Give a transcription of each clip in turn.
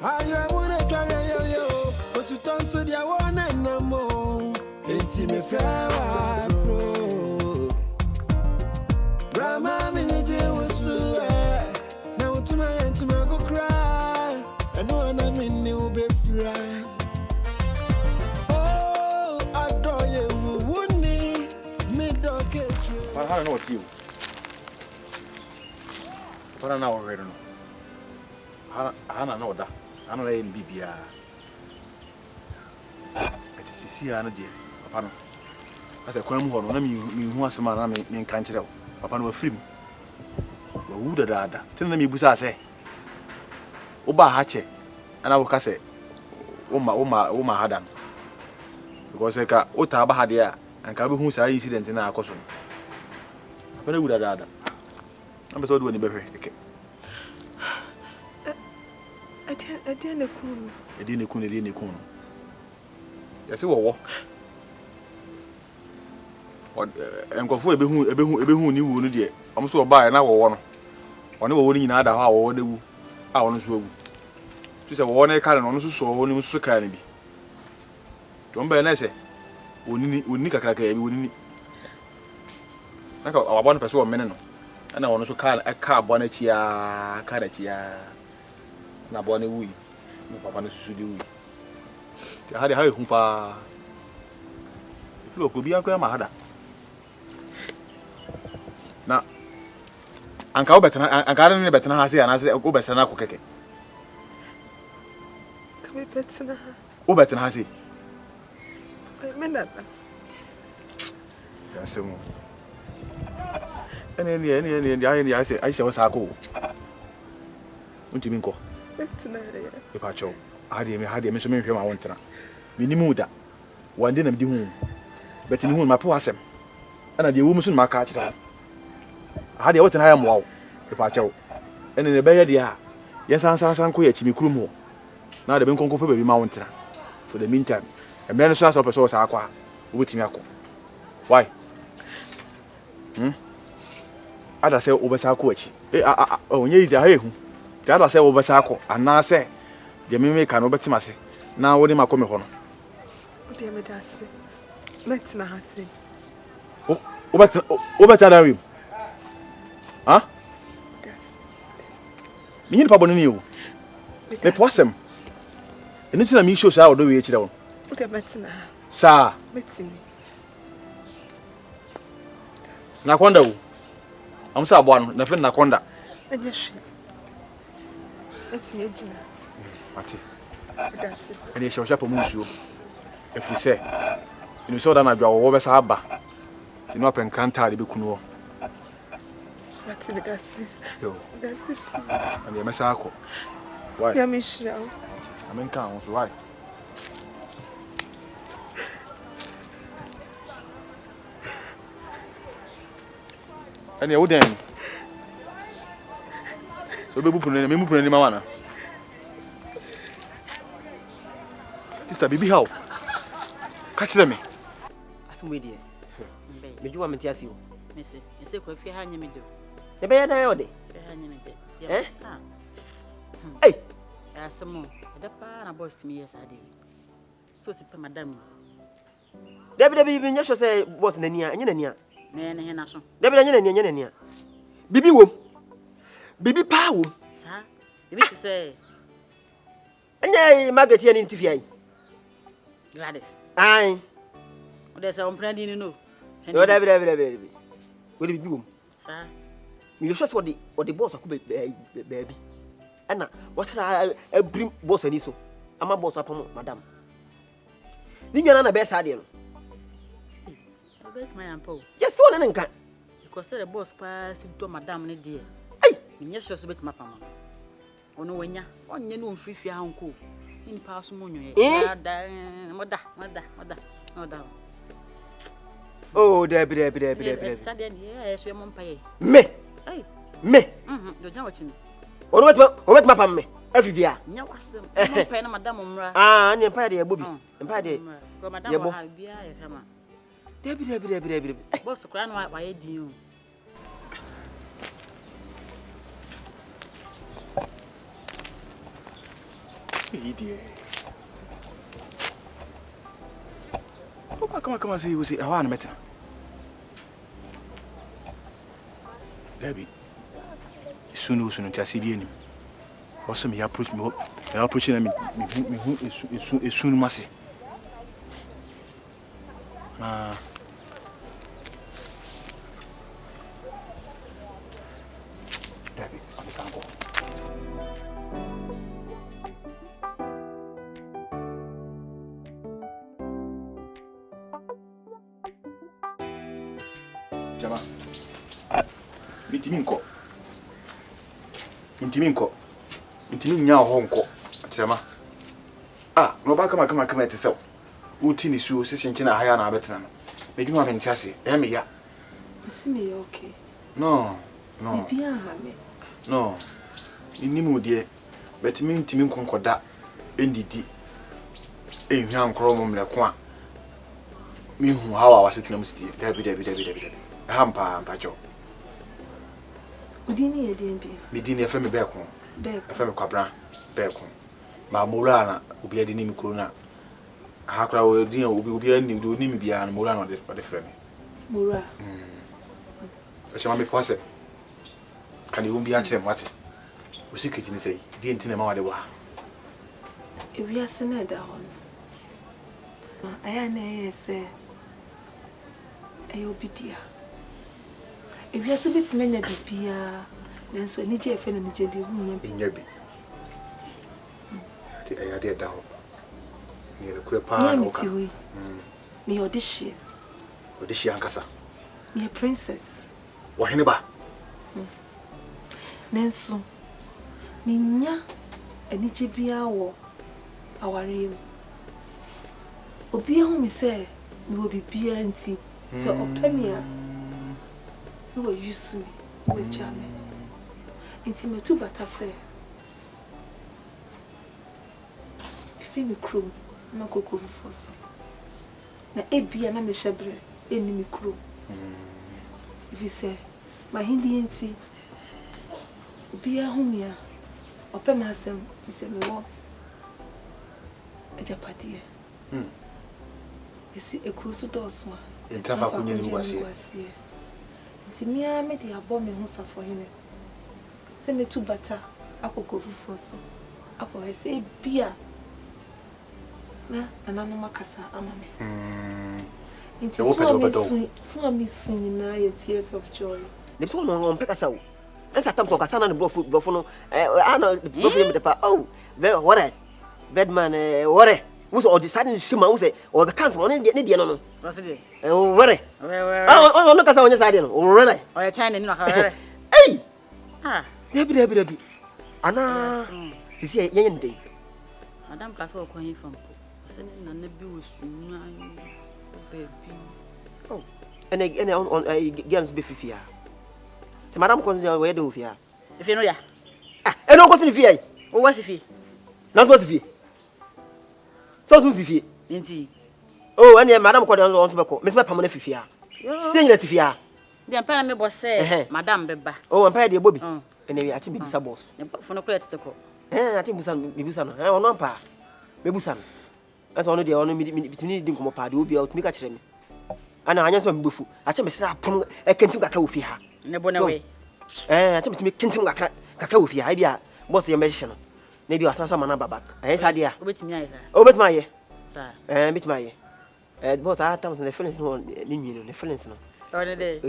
I wanna try yo, but you turn so the one and no more. It's me flower, bro. Grandma, me need you was so now to my end to my go cry. I know I'm in new be free. Oh, I adore you, wouldn't me dog get you. I don't know what you. I don't know already. I don't know that. I don't know any BBA. It is see an idea. Papa, as a crime horn, me who has a man, me can't tell. Papa, no free. But who the dad? Tell me, Busa say. Oba Hatche, and I will say, Oma Hadan. Because I got Otaba Hadia and Kabu who's an incident in our costume. Papa, who the dad? I'm so doing the better. I didn't kun. Yes, what? And go for a behu new wound, dear. I'm so by an hour one. Only one in other how they will. I want to. Just a one cannon on so only so can be. Don't be an essay. We need a crack. We need. I got one person 1 minute. And I want to call a car bonnetia, carachia. Na bone wi no papa no susu di wi ti ha de ha ehu pa iflo ko bi akwa ma hada na anka obetana anka ne betana ha se ya na se obetana ko keke ka me betana obetana ha se me na ya se mo ene ya se ai se wasa ko untimi nko if I chow, I had a mission from my own trap. Minimuda, one dinner be home. But in whom my poor Sam, and the woman soon my catch. I had the what I am wow, if I chow. And in the bay, dear, yes, I saw some queer chimney crew. Now the Benco for baby mountain. For the meantime, a man says of a source aqua, with me. Why? I'd say over Sarcoach. Oh, yes, I hear. Jada say wo besa akọ ana say je me ka no betima se na wo de makọ me ho no o de me da se metina ha se o beta da wi ha yes mi ni pa bonu ni o me posem enu ti na mi show sa o do we kire wo o de metina sa metimi na konda wo am sa abo anu na fe na konda anya hwe metimi ejina ati dasi ene show sha pa mu nsuo efu se inu so da na dwa wo be sa aba ti no apen kanta de be kunu wo ati dasi yo dasi ane me sa akọ why ya mi shira o amen kan wo why ane wo den so be bupu ne me bupu ne mama na sister bibi how catch them me asumwe die me juwa menti asiwo mese ese kwa fi ha nyame do e be ya dan yode ha nyame de eh asemo da pa na boss mi yes ade so si pa madam Debi bi nya sho say boss nani a enye nani a ne he na so Debi enye nani a bibi wom bibi pa wom sa bibi ti say enye Margaret ya ni ntifi ai Gladys ai o de say on prandi ni no yo Debi we bibi wom sa mi sho so the boss akọ baby ana wasra abrim boss ani so ama boss apam madam ni nwana na be sa de no bet my ampo yes so na nka because the boss pass to madam ne die ai mi nya sho so bet mapam ono wanya onye no mfrifi ha nko ni pa so monyo da moda oh Debi sade ni e so mo mpaye me ai me do jan wachi ni Obet mapam me afivia nya wasem mo mpaye na madam mra ne mpaye de ebobi mpaye de ko madam ha bia ye kama Debi boss kura no wa ye din o Idiot. Oh, come on, see, you see, I want to meet her. Debbie, soon, just see you. Also, me approach me, I approach me, is soon, Massy. Debbie, I'm the uncle. Jama, Mitiminko. Nya honko. Jama. Ah, no ba kama etese. Uti ni suo sisi nchina haya na abetena no. Medwuma me ntiase. Me ya. Isi me okay. No. Bibia ha me. No. Inimu de betimi ntimi nkonkoda endidi. Ehwa nkro mo mleko a. Mi hu hawa wasetena musiti. Dabi. Hampa jo. Udini ye dem bi. Medini efe me beko. Efe me kwabra beko. Ma mura na obi ade ni mi korona. Hakra we din obi ani do ni mi bia na mura na de frame. Mura. Chama me kwase. Kan you be a chem what? O secret ni say, di ntina ma wade wa. Ewi ase na da hon. Aya na say ayo bidia. Ewi ase bitime nya bibia. Nanso ani je efe na ni je di hu nya bi. Ti aya de da ho. Ni le kure pa na oka. Me audition. Audition ankasa. Me princess. Wa hene ba. Nanso minya ani je bia wo aware mu. Obi hu mi say me wo bibia nti se opemia. We were used to me, we jam. Intimate to bata say. If me crew, na koko force. Na ebia na me shebre, eni me crew. If you say, my Hindi nti, obia humia, opema asem, you say me wo. Ejapadi. You see a cruise to us one. Entafa kunye ni wase. Nti mia me de abo me ho safo hene. Se me tu bata akoko fufu so. Akọ se bia. Na nanu makasa ama me. Nti so mi sun na ye tears of joy. The so no pekasa wo. Esa tam so kasa na blofo no ana blofo me de pa. Oh, very what? Bad man what? Who's all deciding shima who say or the cancer on the no. What's it? Oh, really? Oh, look at on your side. Oh, really? Oh, China no ka. Hey! Ah, Debbie. Ana, is here yen day. Madam Castle coin from sending na nebi was baby. Oh, and on girls be fifia. So Madam Consul, where do you? if you know ya. Ah, and no question fee. Oh, what's if he? Not what fee. So to fee. Inti. Oh, and Madam Cordon on tobacco. Miss my permanent fifia. Sing it fifia. The empire me boss say, Madam Beba. Oh, I'm paid your Bobby. And they actually be sabos. For no credit to go. I think Busan, I want pa. Mebusan. That's only the only between them come up, you will be out to make a train. And I answer Bufu. I tell me, I can't think I can fear. Never away. I tell me to make Tintin Cacao with your idea. What's your magician? Maybe I saw some another back. Yes, idea. Wait me, Oh, but my sir. Meet my boss, I thought the friends on the friends. Or the day.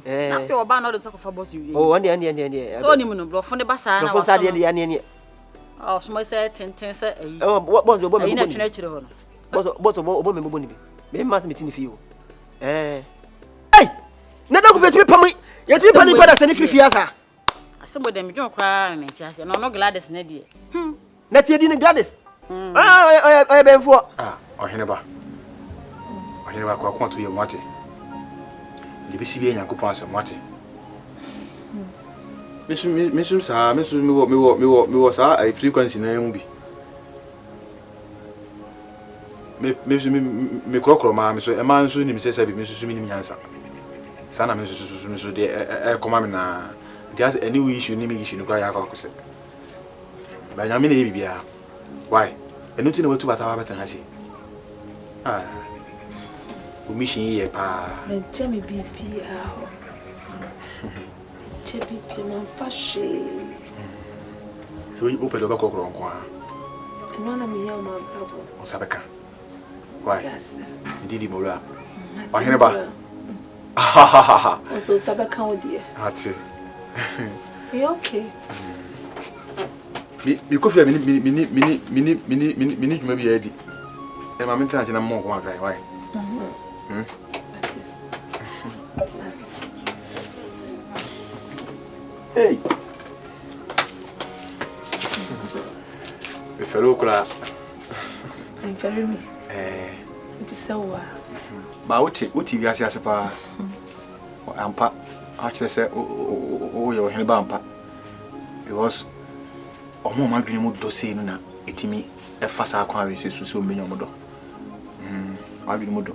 Eh, you ban all the soccer for boss you. oh, and the So, you know, from the Bassa. for Saturday. Oh, small say 10 say. Oh, what was the woman? What's a woman? Bonnie? They must meet in the field. Hey, never go to me. Yet you pay better than if you fear. Some of them don't cry and just no Gladys Neddy. That's your dinner, Gladys. I have been for. Ah, or Heneba. Or Heneba, I want to hear Marty. The BCB and Coupons and Marty. Miss me was a frequency in Naomi. Me crocro, mamma, so a man soon himself, Mrs. Miniansa. Sana Mrs. de Comamina. There's a new issue, naming issue, cry out. By Yamini Bia. Why? And nothing about to bata better hasi. Ah. We mission here pa. Me Jemmy BP ah. Jemmy BP man fashion. So you open the back of Ronqua. No na me yam my bravo. Osabeka. Why? Yes. Indeed Mora. Why Heneba? Also Sabeka odi. That's it. You okay? Me coffee mini maybe Eddie. And my mentality and more come dry. Why? Hey. The fellow cry. I'm very me. It is so well. But what you guys are pa? Ampa. Actually say oh you hen bampa. Because omo ma dwene mu do sei no na etimi e fa sa kwa we se susu menyo mo do. Adwene mu do.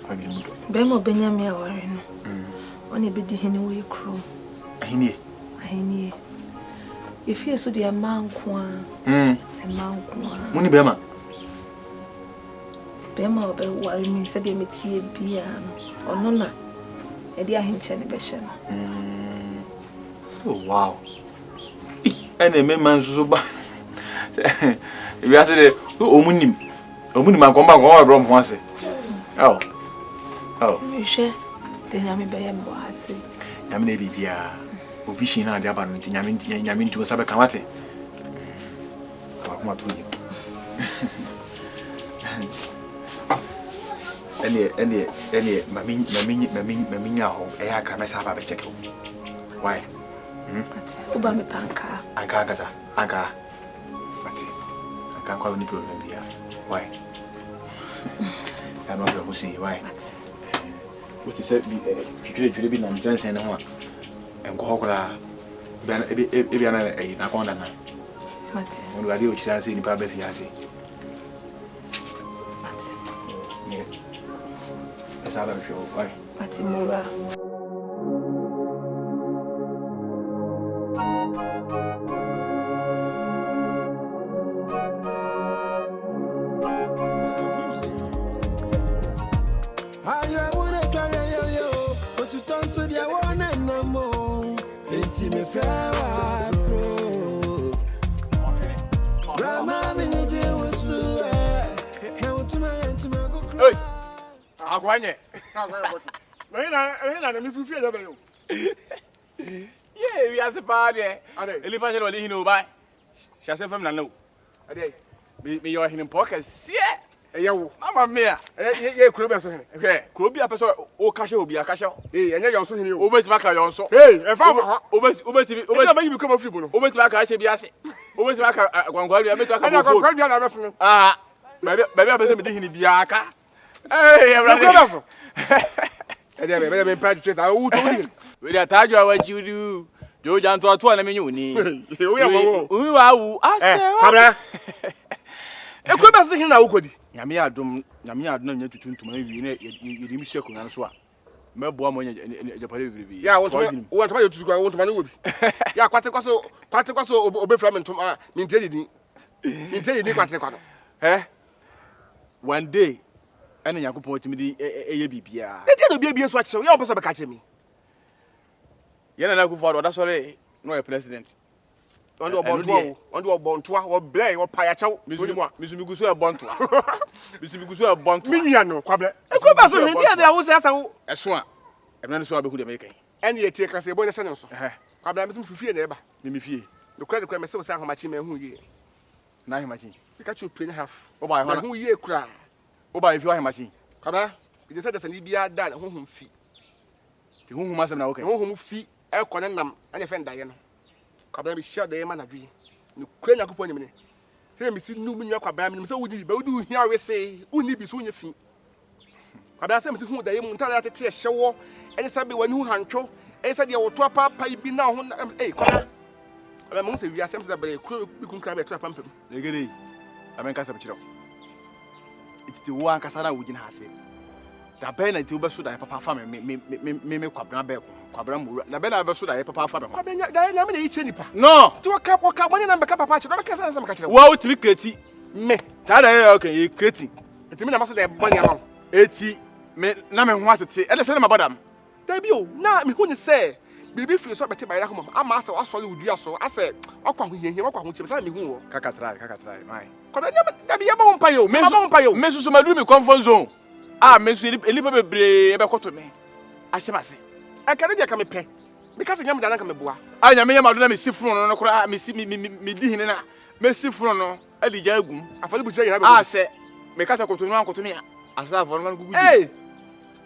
Adwene mu do. Be mo benyame aware no. Oni be di hene wo yekro. Ahini. Ahini. If you so the man kwa. Man kwa. Muni be ma. Be ma obe ware mi se de metie bia no. Ono na e di ahinche ne be hye no. Oh wow. And a man so ba. We are say omunim akomba ko rom ho ase. Oh. Me hye de nyame be yam bo ase. Nyame na bibia. Obi shi na ade aba no nyame ntu sabe kan wate. Aba kuma to yi. Any mami nya ho e aka na sa ba be check. Why? Uba me panka. Anka. Mati. Anka kwa ni problem bia. Why? I don't know who see why. What is it? Three be na Johnson na ho. Enko hokora. Ben ebi ana na konda na. Mati. Mo do ade o chira se ni pa be fiase. Mati. Ni. Esa ba fi o why? Mati mura. Hey, agwanye. Na me fufu ya ba yo. Yeah, we are the party. Eli pa jelo li hino ba. Shase fam na no. Ade. Me yo hino pocket. Yeah. Eyewo. Mama mia. Ye kuro be so hene. Okay, kuro bi apeso o kashe obi akashe. Enye yo so hene o. Obeti maka yo nso. E fa fa. Obeti ba yibi come free bo no. Obeti maka ashe bi ase. Obeti maka gwangwari abeti maka Ana bo. gwangwari na be so. Baby apeso me di hini bi aka. Hey, everybody. Ede be pa trace a wo to di. We dey taju awajiru. Jo janto ato na menyu ni. O ya wo. Wi wa wu ase. Kabra. E ko be se hina wo kodi. Nyame adom na nya tutuntuma wi ne yedim hye ko nan so a mebo mo nya japare vivi ya wo to ba yetutu kwa wo to ba ne wo bi ya kwate kwaso obefra mentom a minteji din kwate kwa no one day ene yakopon otimi di eye bibia e dey no bia so a kire ya wo pese be ka kire mi ye na ku for oda sore no e president on do bontoa wo blay wo pa ya chaw soni mo a misumigu so e bontoa minya no kwable e ko ba so hindi ade a wo se asa wo eso a e na so abehu de me kan ene ye tie ka se bo ne hye so kwable me fifie na e ba me fie no kwa me se wo se ahomachi me hu ye na ahomachi ka chu play half o ba ho na hu ye kura o ba fi ahomachi kwable e je se de se ni bia da hu fi ti hu ma se na wo kan hu fi e ko ne nam anya fe ndaye no kwaba bi share dey man adwi ni kure nyakopo nyim ne se mi si nu munwa kwaba mi se wudi bi wudi hia wese uni bi so nya fi kwaba se mi si hu daye mu ntana atete hyewo ene sabe wani hu hantwo ene sabe woto papa bi na ho kwaba kwaba mu se wi asem se da bele kure bi kun kra be tra pampam egere amen ka se bchiro ititi wo anka sara wugina hase da be na ti wo be so da papa fa me kwaba be ko kwabra mu na be na be so da ye papa afa be ho kwabenya da na me na yiche nipa no ti waka money na mbeka papa chiro beka sansa maka chiro wa utimi kreti me ta da ye okay ye kreti etimi na maso da bonye ama eti me na me ho atete e de se na mabodam da bi o na me hu ni se bibi free so beti bayira ho ama ase asole udua so ase akwa ho hiehie akwa ho chim se na me hu wo kaka try mai kwabenya da bi ya ba ho mpa yo me ba ho mpa yo me so madu mi comfort zone me so elipa bebre e be koto me ahyemase akare je ka me pe because nyam dana ka me boa anya me yamado na me sifuru no kora me si me di hine na me sifuru no alija agum afale bu je yina se me kasa koto no ankoto me asa afo no gugu eh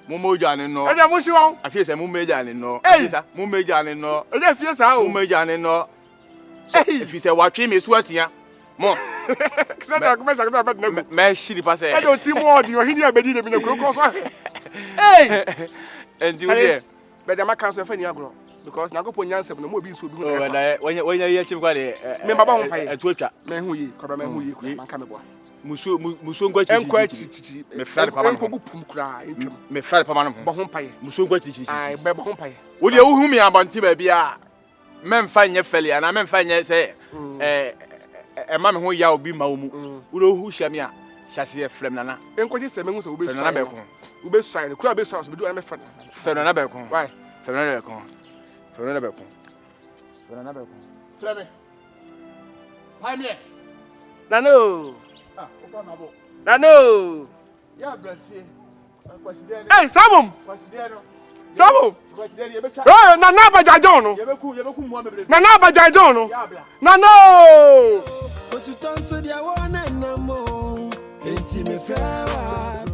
mo moja ne no e de mo shi won afie se mo meja ne no afie sa mo meja ne no e de fie sa o mo meja ne no afie se watwe me so atia mo kisa da ko me sa ko ba na gu me shiri pa se e de ti mo odi o hini abedi de mi na kuro so eh endi we be de ma cancel fa ni agro because na go po nyansem no mo bi so bi hu o da wanya ye chim kwa de me baba ho pa ye atuatwa me hu yi ko ba me hu yi ko man ka me boa muso ngwa chichi me frère papa no ko pum kura etwam me frère papa no bo ho pa ye muso ngwa chichi ai be bo ho pa ye wo de wo hu mi abanti ba bia memfa nye fele ana memfa nye se ma me ho ya obi ma wo mu wo do hu hia mi a hyase ye frem nana enkoji se me hu se wo be nana be ko wo be suai kura be suai so be do na me frère frem nana be ko why frem nana be ko frem nana be ko frem nana be ko frem me pai me nano ah opa na bo nano ya blessé kwaside eh sabum kwaside no sabum kwaside ye betwa eh nana abajajon no ye beku mu amebre nana abajajon no ya bla nano Otutonso dia wona namo enti me frewa